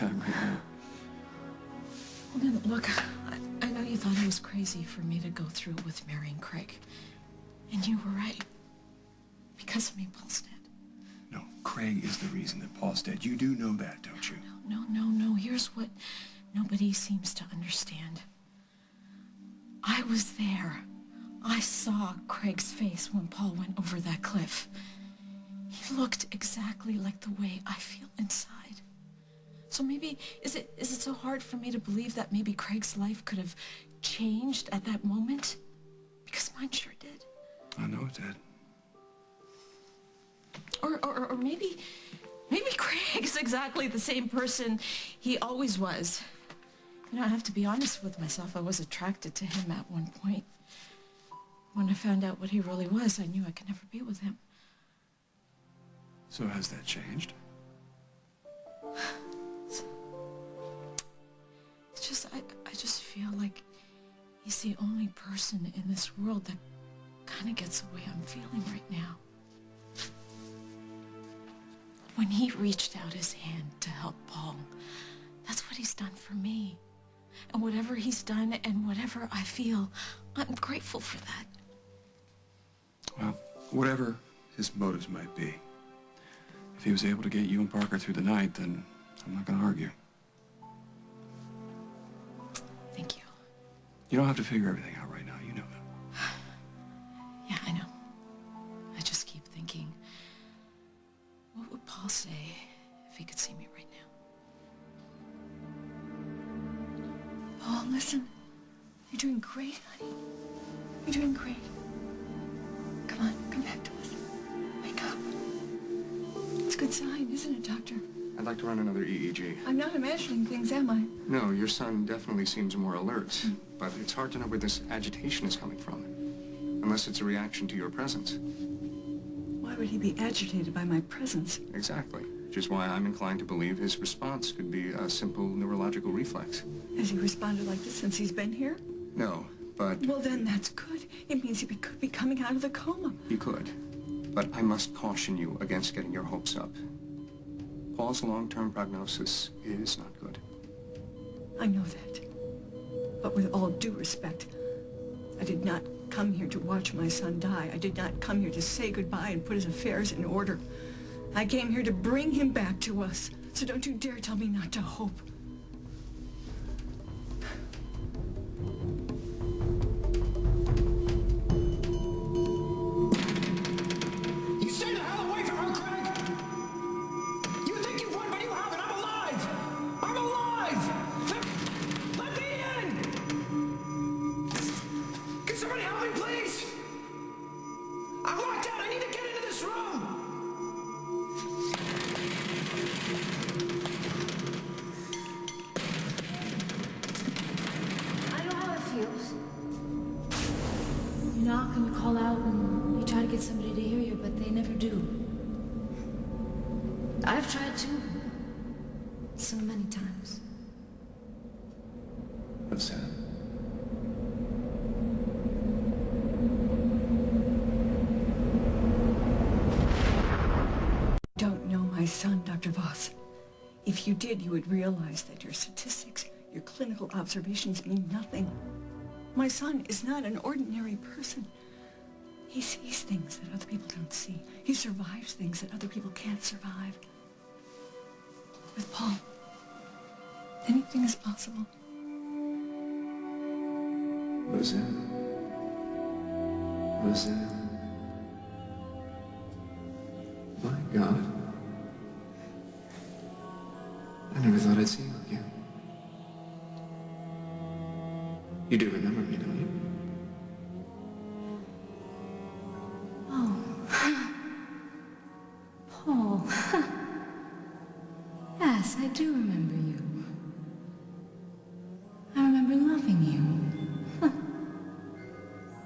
that right now. Holden, look, I know you thought I was crazy for me to go through with marrying Craig. And you were right. Because of me, Paul's dead. No, Craig is the reason that Paul's dead. You do know that, don't you? No. Here's what nobody seems to understand. I was there. I saw Craig's face when Paul went over that cliff. He looked exactly like the way I feel inside. So maybe, is it so hard for me to believe that maybe Craig's life could have changed at that moment? Because mine sure did. I know it did. Or maybe Craig's exactly the same person he always was. You know, I have to be honest with myself. I was attracted to him at one point. When I found out what he really was, I knew I could never be with him. So has that changed? It's just, I just feel like he's the only person in this world that kind of gets the way I'm feeling right now. When he reached out his hand to help Paul, that's what he's done for me. And whatever he's done and whatever I feel, I'm grateful for that. Well, whatever his motives might be, if he was able to get you and Parker through the night, then I'm not going to argue. Thank you. You don't have to figure everything out right now. You know that. Yeah, I know. I just keep thinking, what would Paul say if he could see me right now? Paul, listen. You're doing great, honey. You're doing great. Come on, come back to us. Wake up. It's a good sign, isn't it, Doctor? I'd like to run another EEG. I'm not imagining things, am I? No, your son definitely seems more alert, but it's hard to know where this agitation is coming from, unless it's a reaction to your presence. Why would he be agitated by my presence? Exactly, which is why I'm inclined to believe his response could be a simple neurological reflex. Has he responded like this since he's been here? No, but... Well, then that's good. It means he could be coming out of the coma. He could, but I must caution you against getting your hopes up. Paul's long-term prognosis is not good. I know that. But with all due respect, I did not come here to watch my son die. I did not come here to say goodbye and put his affairs in order. I came here to bring him back to us. So don't you dare tell me not to hope. You knock and you call out and you try to get somebody to hear you, but they never do. I've tried to. So many times. What's that? Don't know my son, Dr. Voss. If you did, you would realize that your statistics, your clinical observations mean nothing. My son is not an ordinary person. He sees things that other people don't see. He survives things that other people can't survive. With Paul, anything is possible. Roseanne. Roseanne. My God. I never thought I'd see you again. You do remember me, don't you? Oh. Paul. Yes, I do remember you. I remember loving you.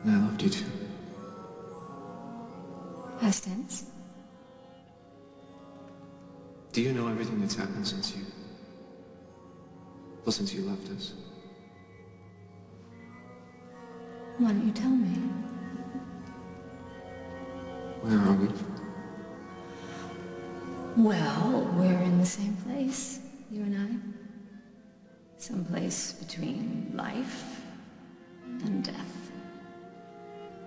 And I loved you too. Past tense? Do you know everything that's happened since you... Well, since you left us? Why don't you tell me? Where are we? Well, we're in the same place. You and I? Someplace between life and death.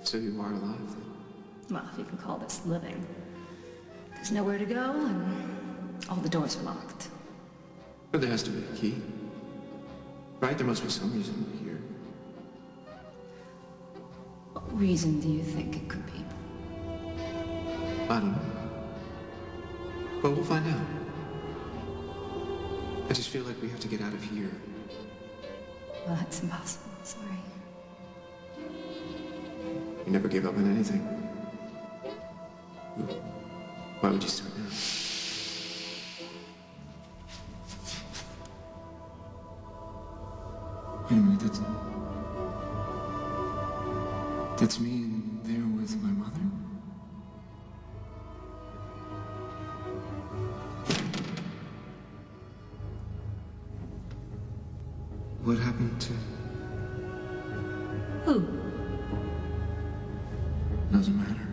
So you are alive then? Well, if you can call this living. There's nowhere to go, and all the doors are locked. But there has to be a key. Right? There must be some reason we're here. What reason do you think it could be? I don't know. But we'll find out. I just feel like we have to get out of here. Well, that's impossible. Sorry. You never gave up on anything. Why would you start now? Wait a minute, that's me in there with my mother? What happened to... Who? Doesn't matter.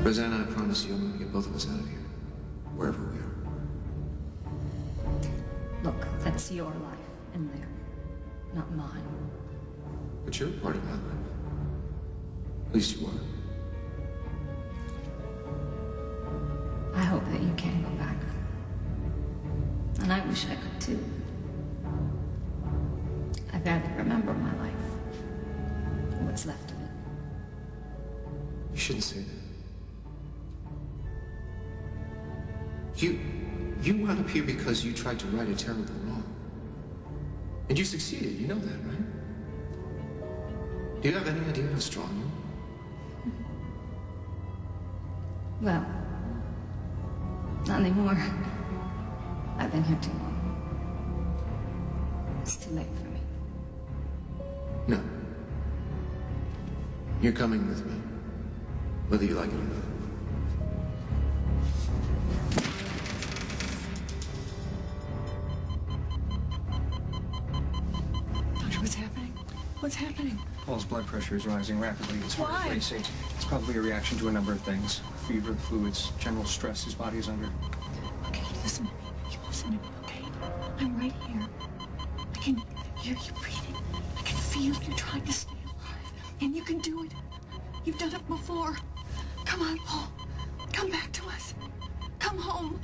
Rosanna, I promise you I'm going to get both of us out of here. Wherever we are. Look, that's your life in there, not mine. But you're part of that life. At least you are. I hope that you can go back. And I wish I could too. I barely remember my life. What's left of it. You shouldn't say that. You wound up here because you tried to right a terrible wrong. And you succeeded, you know that, right? Do you have any idea how strong you are? Well, not anymore. I've been here too long. It's too late for me. No. You're coming with me. Whether you like it or not. What's happening? What's happening? Paul's blood pressure is rising rapidly. His heart Why? is racing. It's probably a reaction to a number of things. Fever, fluids, general stress his body is under. Okay, listen to me. You listen to me, okay? I'm right here. I can hear you breathing. I can feel you trying to stay alive. And you can do it. You've done it before. Come on, Paul. Come back to us. Come home.